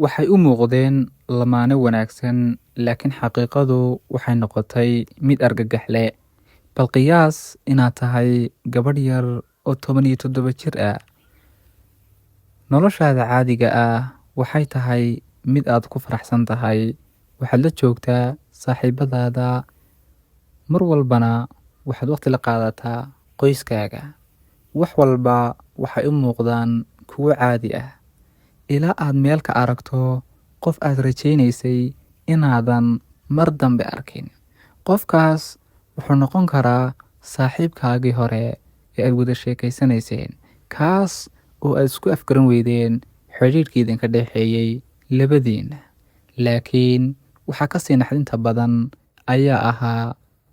Waxay u muuqdeen lamaane wanaagsan, laakiin xaqiiqadu waxay noqotay mid argagax leh. Bal qiyaas inaad tahay gabadh yar oo 17 jir ah. Noloshaada caadiga ah waxay tahay mid aad ku faraxsan tahay. Waxaad la joogtaa saaxiibadaada, mar walbana waxaad waqti la qaadataa qoyskaaga. Wax walba waxay u muuqdaan kuwo caadi ah. Ilaa aad meel ka aragto qof aad rajaynaysay inaadan mar dambe arkin. Qofkaas wuxuu noqon karaa saaxiibkaagii hore ee aad wada sheekaysanayseen, kaas oo aad isku afgaran weydeen xidhiidhkii idinka dhexeeyay labadiinna. Laakiin waxa ka sii naxdinta badan ayaa ahaa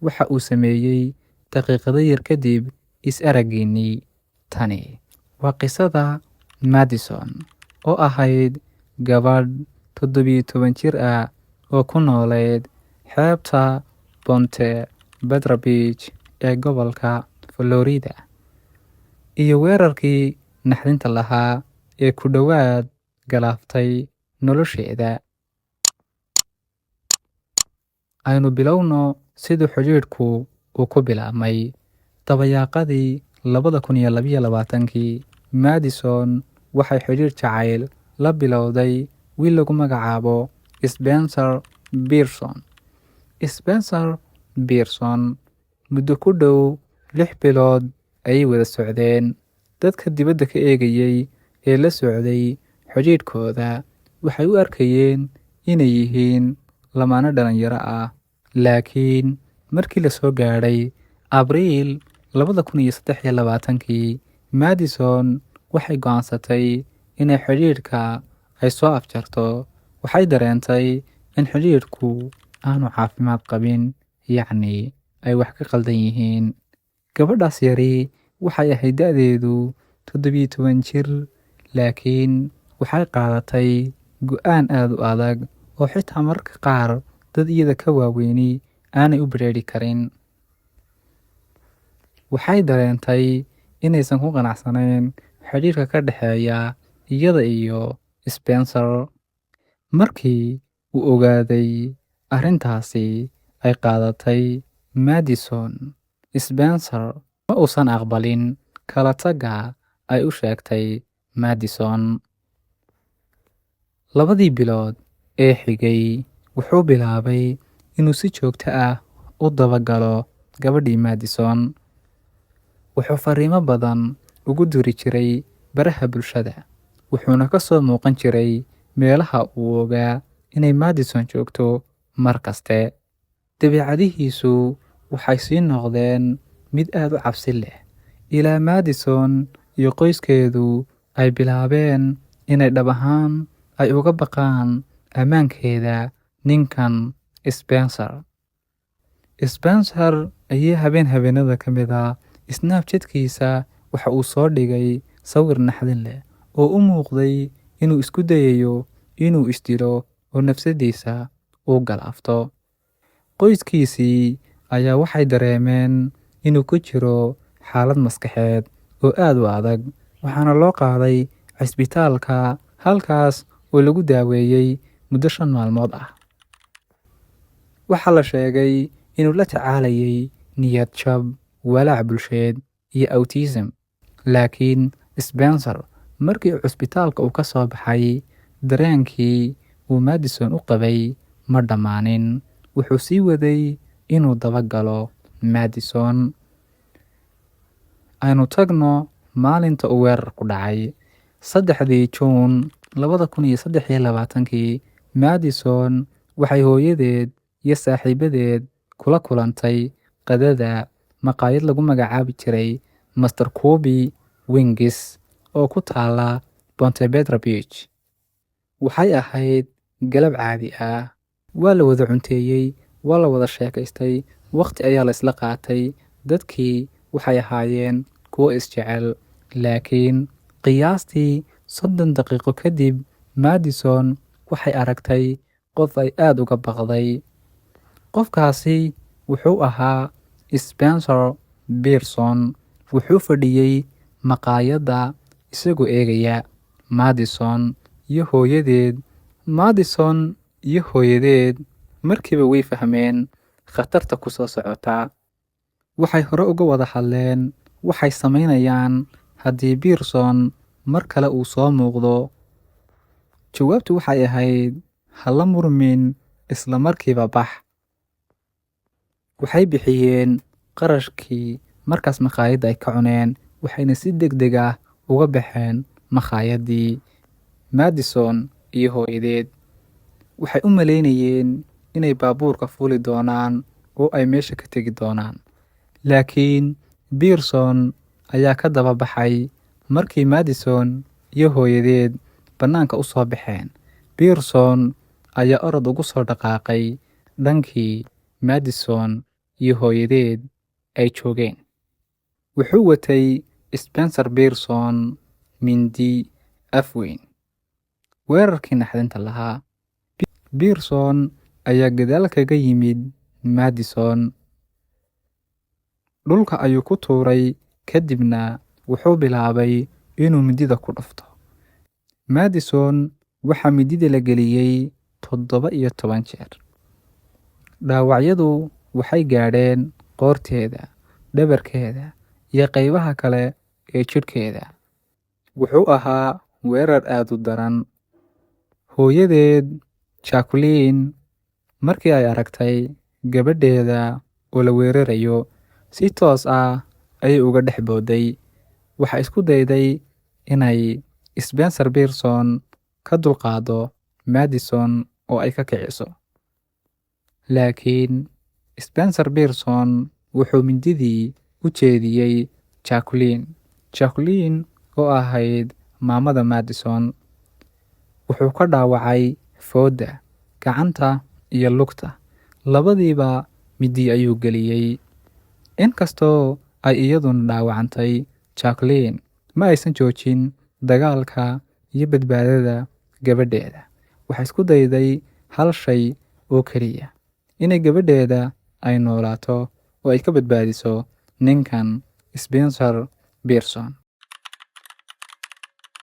waxa uu sameeyey daqiiqado yar kadib is-araggiinnii. Tani waa qisada Madison oo ahayd gabadh 17 jir ah oo ku noolayd xeebta Ponte Vedra Beach ee gobolka Florida, iyo weerarkii naxdinta lahaa ee ku dhowaad galaaftay nolosheeda. Aynu bilowno siduu xidhiidhku uu ku bilaabmay. Dabayaaqadii 2022, Madison waxay xidhiidh jacayl la bilowday wiil lagu magacaabo Spencer Pearson. Spencer Pearson muddo ku dhow 6 bilood ayay wada socdeen. Dadka dibadda ka eegayay ee la socday xidhiidhkooda waxay u arkayeen inay yihiin lamaane dhalinyaro ah. Laakiin markii la soo gaadhay Abriil 2023, Madison waxay go'aansatay inay xidhiidhka ay soo afjarto. Waxay dareentay in xidhiidhku aanu caafimaad qabin, yacni ay wax ka qaldan yihiin. Gabadhaas yari waxay ahayd da'deedu 17 jir, laakiin waxay qaadatay go'aan aad u adag oo xitaa mararka qaar dad iyada ka waaweyni aanay u badheedhi karin. Waxay dareentay inaysan ku qanacsanayn xidhiidhka ka dhexeeya iyada iyo Spencer. Markii uu ogaaday arrintaasi ay qaadatay Madison, Spencer ma uusan aqbalin kala tagga ay u sheegtay Madison. 2 bilood ee xigay wuxuu bilaabay inuu si joogto ah u dabagalo gabadhii Madison. Wuxuu fariimo badan ugu diri jiray baraha bulshada, wuxuuna ka soo muuqan jiray meelaha uu ogaa inay Madison joogto mar kaste. Dabeecadihiisu waxay sii noqdeen mid aad u cabsi leh, ilaa Madison iyo qoyskeedu ay bilaabeen inay dhab ahaan ay uga baqaan ammaankeeda ninkan Spencer. Spencer ayaa habeenada ka mid ah Snapchat-kiisa waxa uu soo dhigay sawir naxdin leh oo u muuqday inuu isku dayayo inuu isdilo oo nafsadiisa uu galaafto. Qoyskiisii ayaa waxay dareemeen inuu ku jiro xaalad maskaxeed oo aad u adag, waxaana loo qaaday cisbitaalka halkaas oo lagu daaweeyey muddo 5 maalmood ah. Waxaa la sheegay inuu la tacaalayay niyad jab, walaac bulsheed iyo autism. Laakiin Spencer markii cisbitaalka uu ka soo baxay, dareenkii uu Madison u qabay ma dhammaanin. Wuxuu sii waday inuu dabagalo Madison. Aynu tagno maalinta uu weerarku dhacay. 3 Juun 2023, Madison waxay hooyadeed iyo saaxiibadeed kula kulantay qadada maqaayad lagu magacaabi jiray Mr. Kobe Wings oo ku taala Ponte Vedra Beach. Waxay ahayd galab caadi ah. Waa la wada cunteeyey, waa la wada sheekaystay, waqti ayaa la isla qaatay. Dadkii waxay ahaayeen kuwo isjecel. Laakiin qiyaastii 30 daqiiqo kadib, Madison waxay aragtay qof ay aad uga baqday. Qofkaasi wuxuu ahaa Spencer Pearson. Wuxuu fadhiyey maqaayadda isagoo eegaya Madison iyo hooyadeed Madison iyo hooyadeed markiiba way fahmeen khatarta ku soo socota. Waxay hore uga wada hadleen waxay samaynayaan haddii Pearson mar kale uu soo muuqdo. Jawaabtu waxay ahayd hala murmin, isla markiiba bax. Waxay bixiyeen qarashkii markaas makhaayadda ay ka cuneen, waxayna si degdeg ah uga baxeen makhaayadii. Madison iyo hooyadeed waxay u malaynayeen inay baabuurka fuuli doonaan oo ay meesha ka tegi doonaan. Laakiin Pearson ayaa ka daba baxay. Markii Madison iyo hooyadeed bannaanka u soo baxeen, Pearson ayaa orod ugu soo dhaqaaqay dhankii Madison iyo hooyadeed ay joogeen. Wuxuu watay Spencer Pearson mindi af weyn. Weerarkii naxdinta lahaa. Pearson ayaa gadaal kaga yimid Madison. Dhulka ayuu ku tuuray, kadibna wuxuu bilaabay inuu mindida ku dhufto. Madison waxaa mindida la geliyey 17 jeer. Dhaawacyadu waxay gaadheen qoorteeda, dhabarkeeda, iyo qaybaha kale ee jidhkeeda. Wuxuu ahaa weerar aad u daran. Hooyadeed, Jacqueline, markii ay aragtay gabadheeda oo la weerarayo, si toos ah ayay uga dhex boodday. Waxay isku dayday inay Spencer Pearson ka dulqaado Madison oo ay ka kiciso. Laakiin Spencer Pearson wuxuu mindidii u jeediyey Jacqueline. Jacqueline oo ahayd maamada Madison, wuxuu ka dhaawacay fooda, gacanta iyo lugta. Labadiiba mindi ayuu geliyey. Inkastoo ay iyaduna dhaawacantay, Jacqueline ma aysan joojin dagaalka iyo badbaadada gabadheeda. Waxay isku dayday hal shay oo keliya, inay gabadheeda ay noolaato oo ay ka badbaadiso ninkan Spencer Pearson.